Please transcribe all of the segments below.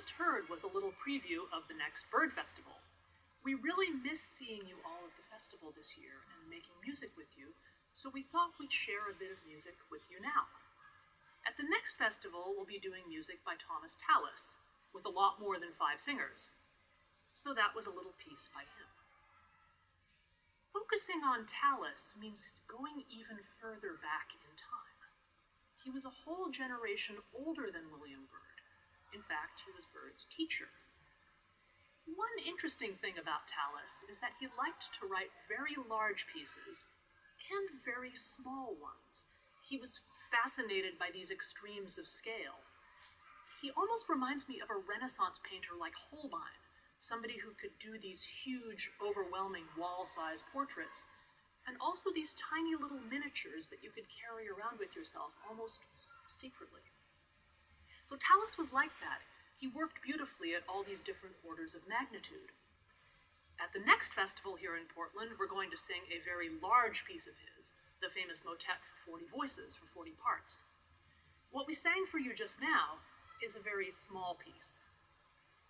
just heard was a little preview of the next Byrd Festival. We really miss seeing you all at the festival this year and making music with you, so we thought we'd share a bit of music with you now. At the next festival, we'll be doing music by Tallis, with a lot more than 5 singers. So that was a little piece by him. Focusing on Tallis means going even further back in time. He was a whole generation older than William Byrd. In fact, he was Byrd's teacher. One interesting thing about Tallis is that he liked to write very large pieces and very small ones. He was fascinated by these extremes of scale. He almost reminds me of a Renaissance painter like Holbein, somebody who could do these huge, overwhelming wall-sized portraits, and also these tiny little miniatures that you could carry around with yourself almost secretly. So Tallis was like that. He worked beautifully at all these different orders of magnitude. At the next festival here in Portland, we're going to sing a very large piece of his, the famous motet for 40 voices, for 40 parts. What we sang for you just now is a very small piece.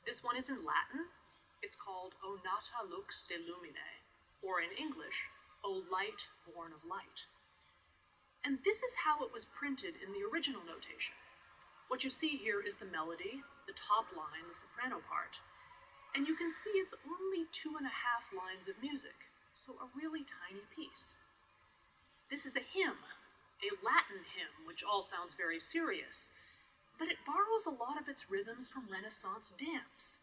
This one is in Latin. It's called O Nata Lux de Lumine, or in English, O Light Born of Light. And this is how it was printed in the original notation. What you see here is the melody, the top line, the soprano part, and you can see it's only 2.5 lines of music, so a really tiny piece. This is a hymn, a Latin hymn, which all sounds very serious, but it borrows a lot of its rhythms from Renaissance dance.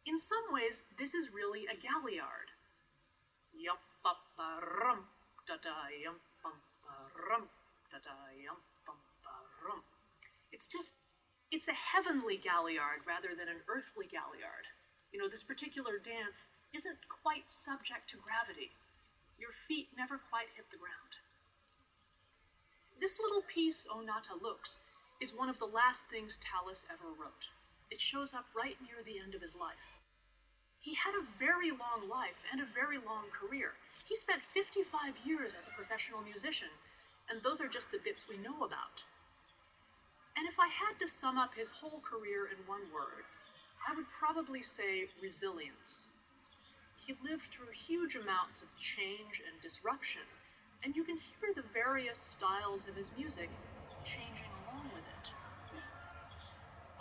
In some ways, this is really a galliard. Yum-pa-pa-rum, da-da, yum-pum-pa-rum, da-da, yum-pum-pa-rum. It's a heavenly galliard rather than an earthly galliard. You know, this particular dance isn't quite subject to gravity. Your feet never quite hit the ground. This little piece, O Nata Lux, is one of the last things Tallis ever wrote. It shows up right near the end of his life. He had a very long life and a very long career. He spent 55 years as a professional musician, and those are just the bits we know about. And if I had to sum up his whole career in one word, I would probably say resilience. He lived through huge amounts of change and disruption, and you can hear the various styles of his music changing along with it.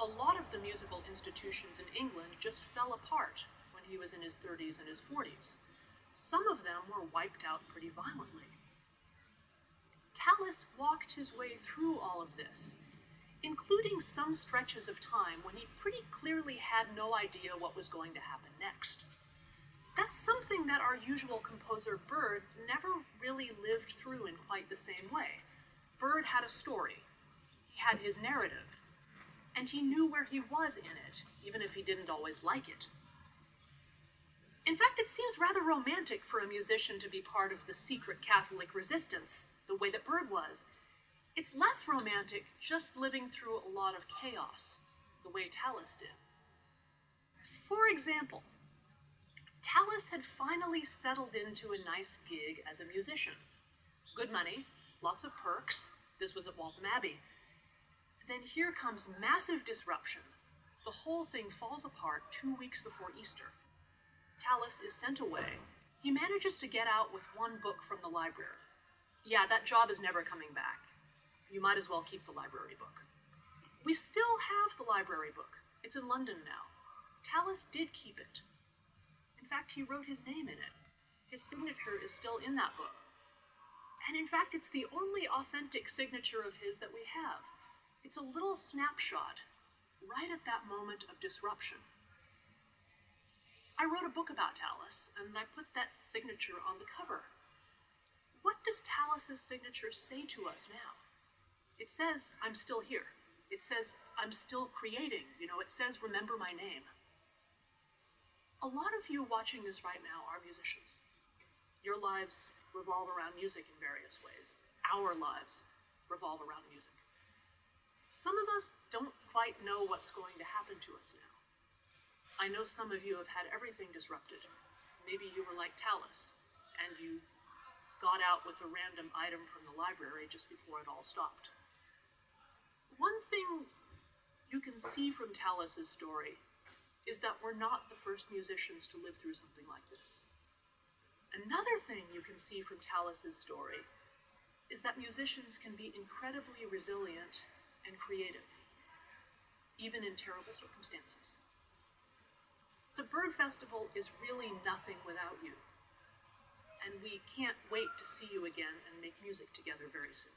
A lot of the musical institutions in England just fell apart when he was in his 30s and his 40s. Some of them were wiped out pretty violently. Tallis walked his way through all of this, including some stretches of time when he pretty clearly had no idea what was going to happen next. That's something that our usual composer Byrd never really lived through in quite the same way. Byrd had a story. He had his narrative. And he knew where he was in it, even if he didn't always like it. In fact, it seems rather romantic for a musician to be part of the secret Catholic resistance, the way that Byrd was. It's less romantic just living through a lot of chaos, the way Tallis did. For example, Tallis had finally settled into a nice gig as a musician. Good money, lots of perks. This was at Waltham Abbey. Then here comes massive disruption. The whole thing falls apart 2 weeks before Easter. Tallis is sent away. He manages to get out with one book from the library. Yeah, that job is never coming back. You might as well keep the library book. We still have the library book. It's in London now. Tallis did keep it. In fact, he wrote his name in it. His signature is still in that book. And in fact, it's the only authentic signature of his that we have. It's a little snapshot right at that moment of disruption. I wrote a book about Tallis, and I put that signature on the cover. What does Tallis's signature say to us now? It says, I'm still here. It says, I'm still creating. It says, remember my name. A lot of you watching this right now are musicians. Your lives revolve around music in various ways. Our lives revolve around music. Some of us don't quite know what's going to happen to us now. I know some of you have had everything disrupted. Maybe you were like Tallis, and you got out with a random item from the library just before it all stopped. One thing you can see from Tallis's story is that we're not the first musicians to live through something like this. Another thing you can see from Tallis's story is that musicians can be incredibly resilient and creative, even in terrible circumstances. The Byrd Festival is really nothing without you, and we can't wait to see you again and make music together very soon.